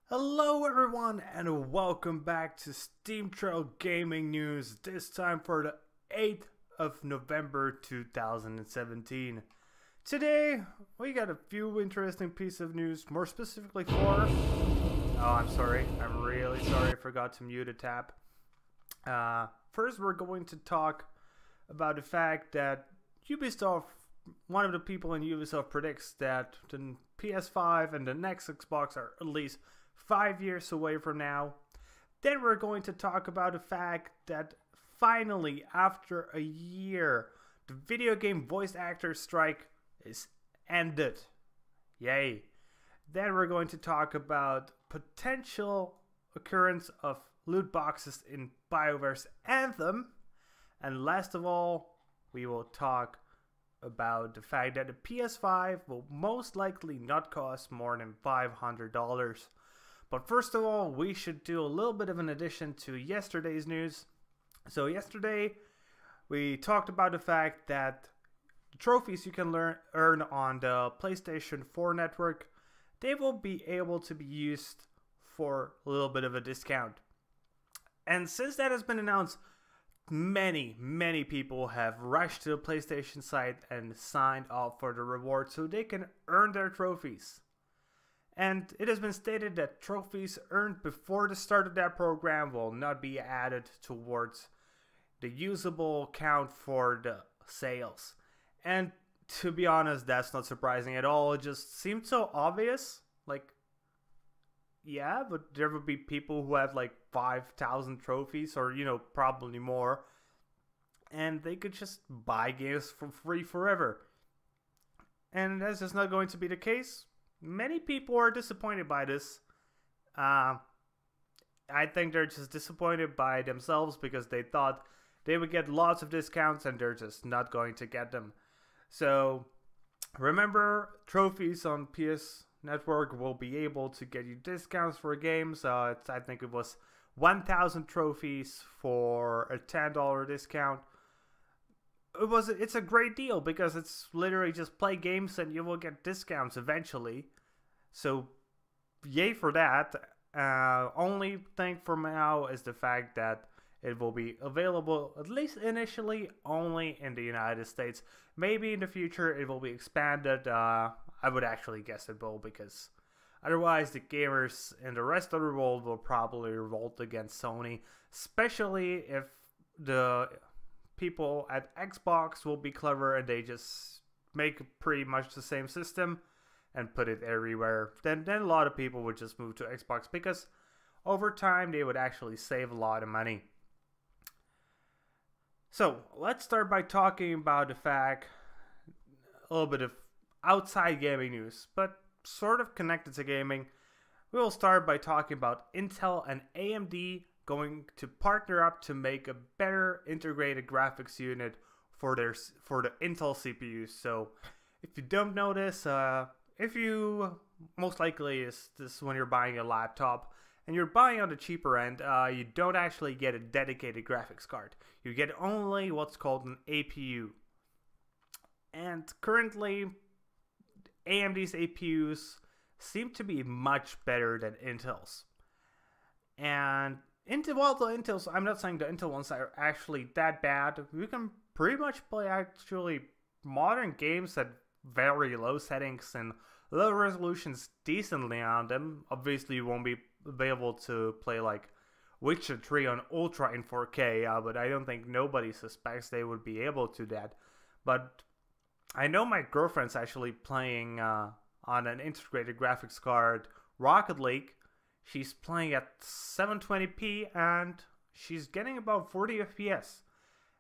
Hello everyone and welcome back to Steam Trail Gaming News, this time for the 8th of November 2017. Today we got a few interesting pieces of news, more specifically for... I'm really sorry, I forgot to mute a tab. First we're going to talk about the fact that Ubisoft, one of the people in Ubisoft predicts that the PS5 and the next Xbox are at least 5 years away from now. Then we're going to talk about the fact that finally, after a year, the video game voice actor strike is ended. Yay. Then we're going to talk about potential occurrence of loot boxes in BioWare's Anthem. And last of all, we will talk about the fact that the PS5 will most likely not cost more than $500. But first of all, we should do a little bit of an addition to yesterday's news. So yesterday, we talked about the fact that the trophies you can earn on the PlayStation 4 network, they will be able to be used for a little bit of a discount. And since that has been announced, many people have rushed to the PlayStation site and signed up for the reward so they can earn their trophies. And it has been stated that trophies earned before the start of that program will not be added towards the usable count for the sales. And to be honest, that's not surprising at all. It just seemed so obvious. Like, yeah, but there would be people who have like 5,000 trophies or, you know, probably more. And they could just buy games for free forever. And that's just not going to be the case. Many people are disappointed by this. I think they're just disappointed by themselves because they thought they would get lots of discounts and they're just not going to get them. So remember, trophies on PS Network will be able to get you discounts for games. I think it was 1,000 trophies for a $10 discount. It's a great deal because it's literally just play games and you will get discounts eventually. So yay for that. Only thing for now is the fact that it will be available, at least initially, only in the United States. Maybe in the future it will be expanded. I would actually guess it will, because otherwise the gamers in the rest of the world will probably revolt against Sony, especially if the people at Xbox will be clever and they just make pretty much the same system and put it everywhere. Then a lot of people would just move to Xbox because over time they would actually save a lot of money. So let's start by talking about the fact, a little bit of outside gaming news, but sort of connected to gaming. We will start by talking about Intel and AMD going to partner up to make a better integrated graphics unit for the Intel CPUs. So if you don't know this, if you, most likely is this when you're buying a laptop and you're buying on the cheaper end, you don't actually get a dedicated graphics card. You get only what's called an APU. And currently, AMD's APUs seem to be much better than Intel's. And Intel's, I'm not saying the Intel ones are actually that bad. You can pretty much play actually modern games at very low settings and low resolutions decently on them. Obviously, you won't be able to play like Witcher 3 on Ultra in 4K, but I don't think nobody suspects they would be able to that. But I know my girlfriend's actually playing on an integrated graphics card, Rocket League. She's playing at 720p and she's getting about 40 FPS.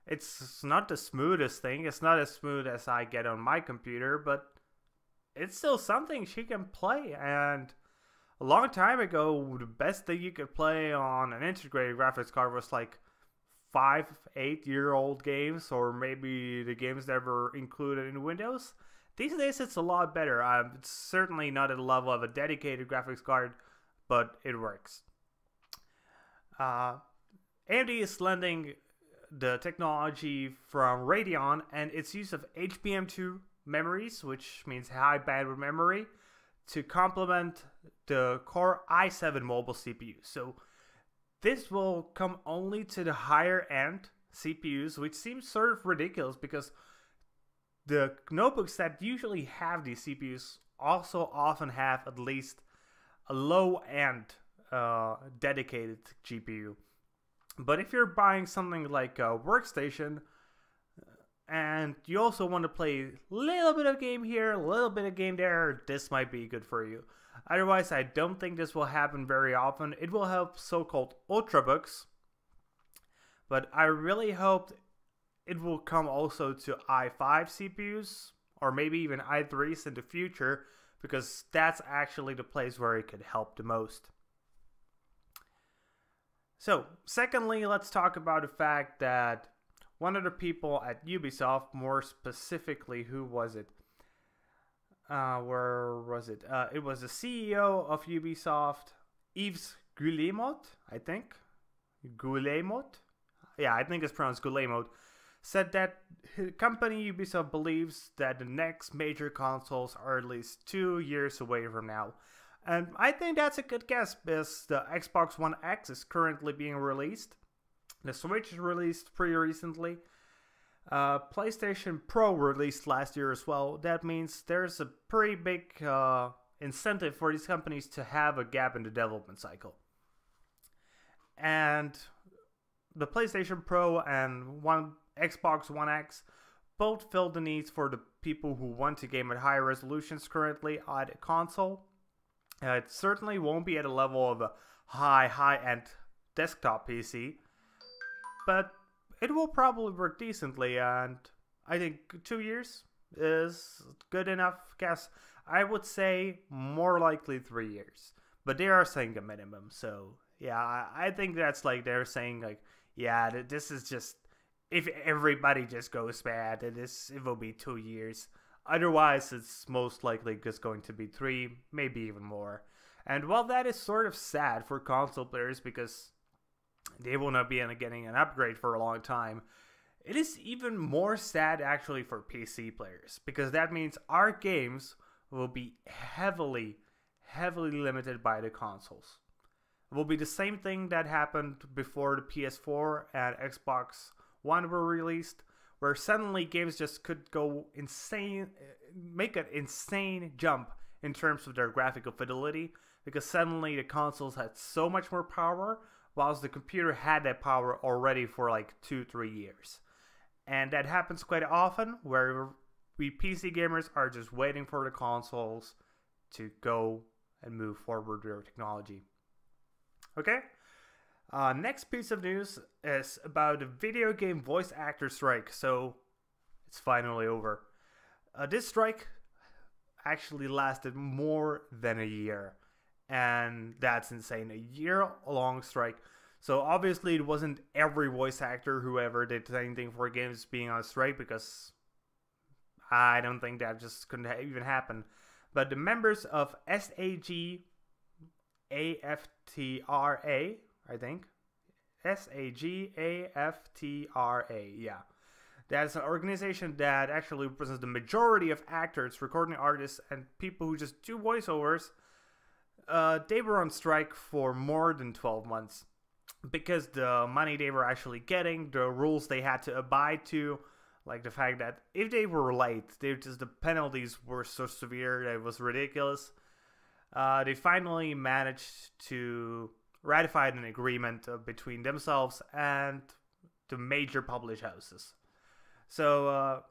It's not the smoothest thing. It's not as smooth as I get on my computer, but it's still something she can play. And a long time ago, the best thing you could play on an integrated graphics card was like 5-8-year-old games, or maybe the games that were included in Windows. These days it's a lot better. It's certainly not at the level of a dedicated graphics card, but it works. AMD is lending the technology from Radeon and its use of HBM2 memories, which means high bandwidth memory, to complement the Core i7 mobile CPU. So this will come only to the higher end CPUs, which seems sort of ridiculous because the notebooks that usually have these CPUs also often have at least a low end dedicated GPU. But if you're buying something like a workstation and you also want to play a little bit of game here, a little bit of game there, this might be good for you. Otherwise, I don't think this will happen very often. It will help so-called ultrabooks, but I really hope it will come also to i5 CPUs or maybe even i3s in the future, because that's actually the place where it could help the most. So, secondly, let's talk about the fact that one of the people at Ubisoft, more specifically, who was it? Where was it? It was the CEO of Ubisoft, Yves Guillemot, I think. Guillemot? Yeah, I think it's pronounced Guillemot. Said that his company Ubisoft believes that the next major consoles are at least 2 years away from now. And I think that's a good guess, because the Xbox One X is currently being released. The Switch is released pretty recently. PlayStation Pro released last year as well. That means there's a pretty big incentive for these companies to have a gap in the development cycle. And the PlayStation Pro and Xbox One X both fill the needs for the people who want to game at higher resolutions currently on a console. It certainly won't be at a level of a high-end desktop PC, but it will probably work decently, and I think 2 years is good enough guess. I would say more likely 3 years, but they are saying a minimum, so yeah, I think that's like they're saying like, yeah, this is just, if everybody just goes bad, it will be 2 years. Otherwise, it's most likely just going to be 3, maybe even more. And while that is sort of sad for console players because they will not be getting an upgrade for a long time, it is even more sad actually for PC players, because that means our games will be heavily limited by the consoles. It will be the same thing that happened before the PS4 and Xbox One were released, where suddenly games just could go insane, make an insane jump in terms of their graphical fidelity, because suddenly the consoles had so much more power, whilst the computer had that power already for like 2-3 years. And that happens quite often, where we PC gamers are just waiting for the consoles to go and move forward with their technology. Okay? Next piece of news is about the video game voice actor strike. So, it's finally over. This strike actually lasted more than a year. And that's insane. A year-long strike. So, obviously, it wasn't every voice actor who ever did anything for games being on strike, because I don't think that just couldn't even happen. But the members of SAG-AFTRA, I think. SAG-AFTRA, yeah. That's an organization that actually represents the majority of actors, recording artists, and people who just do voiceovers. They were on strike for more than 12 months. Because the money they were actually getting, the rules they had to abide to, like the fact that if they were late, the penalties were so severe that it was ridiculous. They finally managed to ratify an agreement between themselves and the major publish houses. So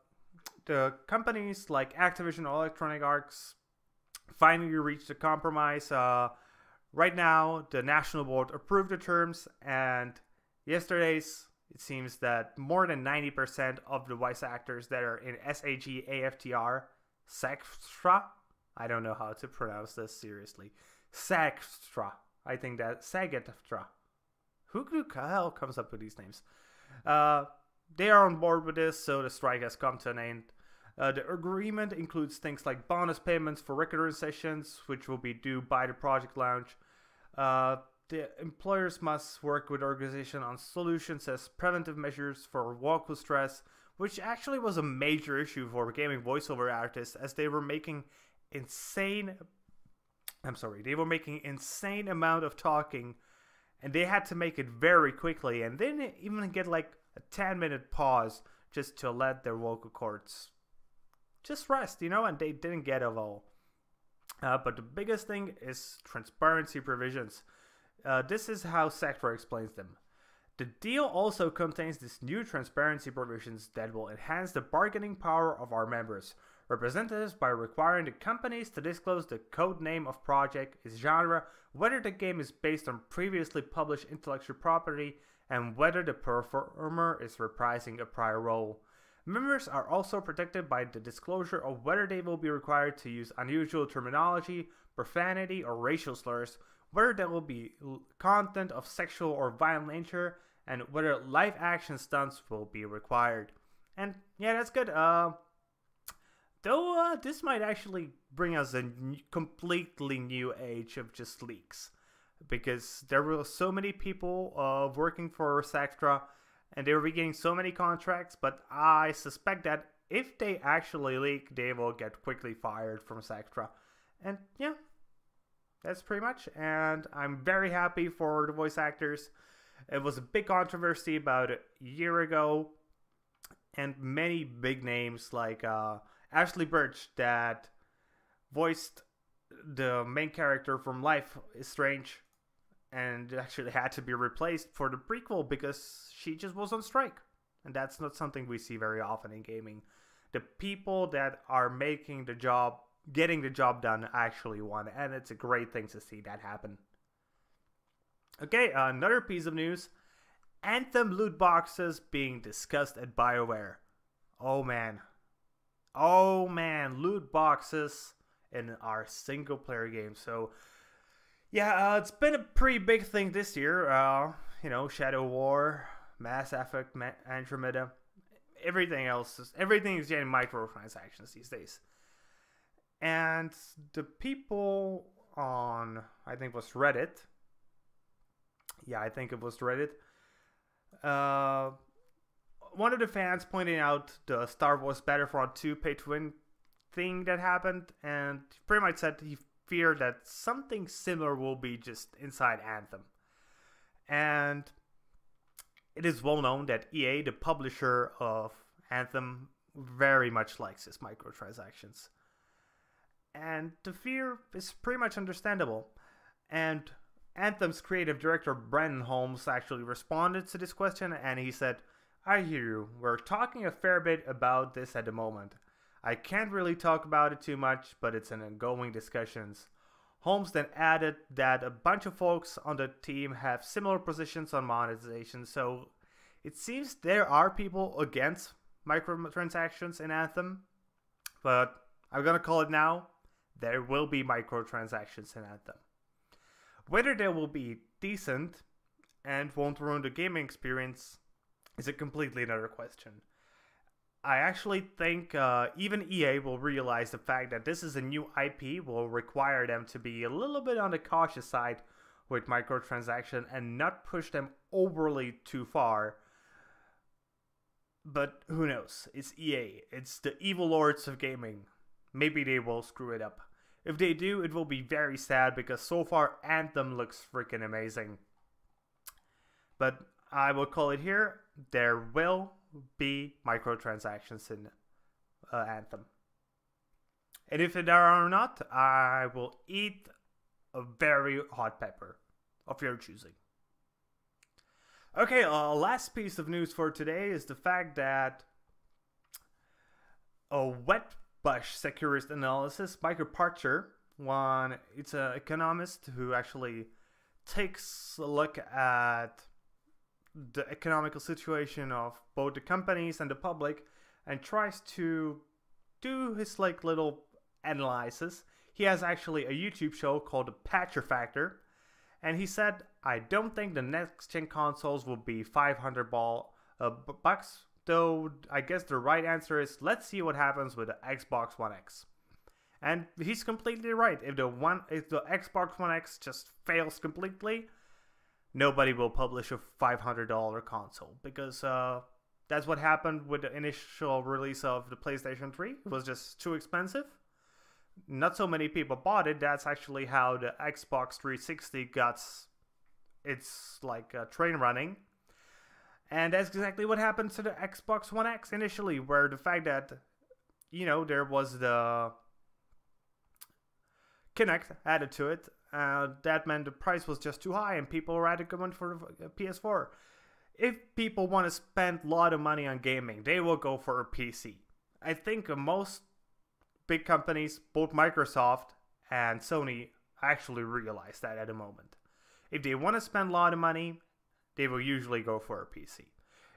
the companies like Activision or Electronic Arts finally reached a compromise. Right now, the National Board approved the terms, and yesterday it seems that more than 90% of the voice actors that are in SAG-AFTRA, SAG-AFTRA, I don't know how to pronounce this seriously, SAG-AFTRA, I think that SAG-AFTRA. Who the hell comes up with these names? They are on board with this, so the strike has come to an end. The agreement includes things like bonus payments for recording sessions, which will be due by the project launch. the employers must work with the organization on solutions as preventive measures for vocal stress, which actually was a major issue for gaming voiceover artists, as they were making insane amount of talking, and they had to make it very quickly, and they didn't even get like a 10-minute pause just to let their vocal cords just rest, and they didn't get it all. But the biggest thing is transparency provisions. This is how Sectra explains them. The deal also contains these new transparency provisions that will enhance the bargaining power of our members, representatives, by requiring the companies to disclose the code name of project, its genre, whether the game is based on previously published intellectual property, and whether the performer is reprising a prior role. Members are also protected by the disclosure of whether they will be required to use unusual terminology, profanity, or racial slurs, whether there will be content of sexual or violent nature, and whether live action stunts will be required. And yeah, that's good. Though this might actually bring us a completely new age of just leaks, because there were so many people working for Sectra, and they were getting so many contracts, but I suspect that if they actually leak, they will get quickly fired from Sectra. And yeah, that's pretty much. And I'm very happy for the voice actors. It was a big controversy about a year ago, and many big names like Ashley Birch, that voiced the main character from Life is Strange, and actually had to be replaced for the prequel because she just was on strike. And that's not something we see very often in gaming. The people that are making the job, getting the job done, actually won, and it's a great thing to see that happen. Okay, another piece of news. Anthem loot boxes being discussed at BioWare. Oh man, loot boxes in our single player game. So yeah, it's been a pretty big thing this year. Shadow War, Mass Effect, Andromeda, everything is getting microtransactions these days. And the people on, I think it was Reddit. Yeah, I think it was Reddit. One of the fans pointed out the Star Wars Battlefront 2 pay-to-win thing that happened, and pretty much said he feared that something similar will be just inside Anthem. And it is well known that EA, the publisher of Anthem, very much likes its microtransactions. And the fear is pretty much understandable. And Anthem's creative director Brandon Holmes actually responded to this question, and he said, "I hear you. We're talking a fair bit about this at the moment. I can't really talk about it too much, but it's an ongoing discussions." Holmes then added that a bunch of folks on the team have similar positions on monetization, so it seems there are people against microtransactions in Anthem, but I'm gonna call it now. There will be microtransactions in Anthem. Whether they will be decent and won't ruin the gaming experience is a completely another question. I actually think even EA will realize the fact that this is a new IP will require them to be a little bit on the cautious side with microtransaction and not push them overly too far. But who knows? It's EA. It's the evil lords of gaming. Maybe they will screw it up. If they do, it will be very sad because so far Anthem looks freaking amazing. But I will call it here. There will be microtransactions in Anthem. And if there are not, I will eat a very hot pepper of your choosing. Okay, last piece of news for today is the fact that a Wedbush Securist Analysis, Michael Parcher, it's an economist who actually takes a look at the economical situation of both the companies and the public and tries to do his little analysis. He has actually a YouTube show called The Patcher Factor, and he said, "I don't think the next gen consoles will be $500 though I guess the right answer is let's see what happens with the Xbox One X." And he's completely right. If the Xbox One X just fails completely, nobody will publish a $500 console, because that's what happened with the initial release of the PlayStation 3. It was just too expensive. Not so many people bought it. That's actually how the Xbox 360 got its train running. And that's exactly what happened to the Xbox One X initially, where the fact that, there was the Kinect added to it, that meant the price was just too high and people were going for the PS4. If people want to spend a lot of money on gaming, they will go for a PC. I think most big companies, both Microsoft and Sony, actually realize that at the moment. If they want to spend a lot of money, they will usually go for a PC.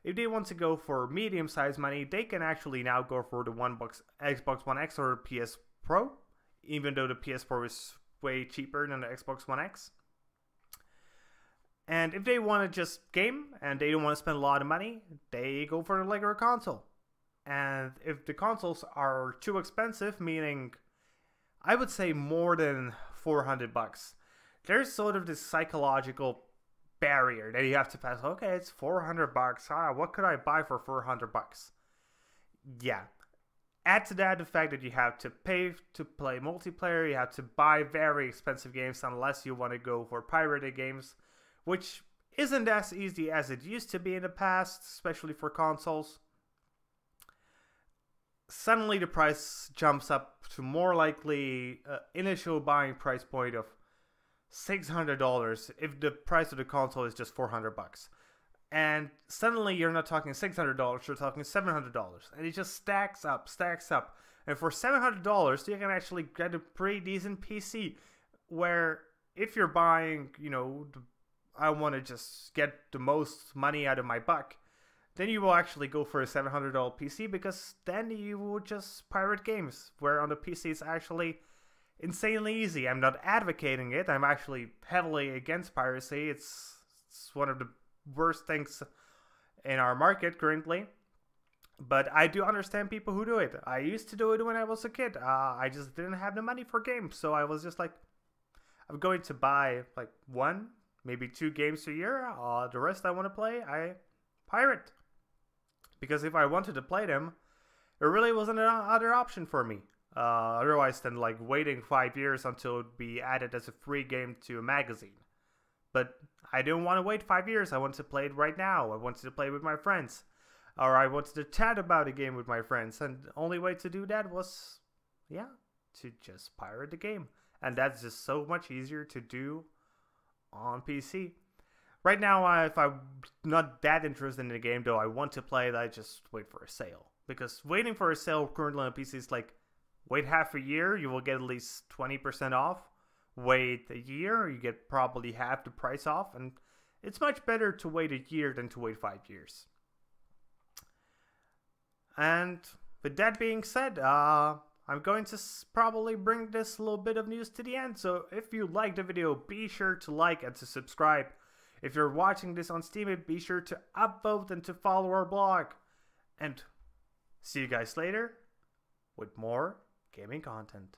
If they want to go for medium-sized money, they can actually now go for the Xbox One X or PS Pro, even though the PS4 is way cheaper than the Xbox One X. And if they want to just game and they don't want to spend a lot of money, they go for the regular console. And if the consoles are too expensive, meaning I would say more than $400, there's sort of this psychological barrier that you have to pass. Okay, it's $400. What could I buy for $400? Yeah. Add to that the fact that you have to pay to play multiplayer, you have to buy very expensive games unless you want to go for pirated games, which isn't as easy as it used to be in the past, especially for consoles. Suddenly the price jumps up to more likely initial buying price point of $600 if the price of the console is just $400. And suddenly you're not talking $600, you're talking $700. And it just stacks up. And for $700, you can actually get a pretty decent PC. Where if you're buying, I want to just get the most money out of my buck, then you will actually go for a $700 PC, because then you will just pirate games. Where on the PC it's actually insanely easy. I'm not advocating it. I'm actually heavily against piracy. It's one of the worst things in our market currently, but I do understand people who do it. I used to do it when I was a kid. I just didn't have the money for games, so I was just like, I'm going to buy like 1, maybe 2 games a year. The rest I want to play, I pirate, because if I wanted to play them, there really wasn't another option for me. Otherwise than waiting 5 years until it would be added as a free game to a magazine. But I didn't want to wait 5 years. I wanted to play it right now. I wanted to play with my friends. Or I wanted to chat about a game with my friends. And the only way to do that was, to just pirate the game. And that's just so much easier to do on PC. Right now, if I'm not that interested in the game, though I want to play it, I just wait for a sale. Because waiting for a sale currently on PC is wait half a year, you will get at least 20% off. Wait a year, you get probably half the price off, and it's much better to wait a year than to wait 5 years. And with that being said, I'm going to probably bring this little bit of news to the end. So if you liked the video, be sure to like and to subscribe. If you're watching this on Steam, be sure to upvote and to follow our blog. And see you guys later with more gaming content.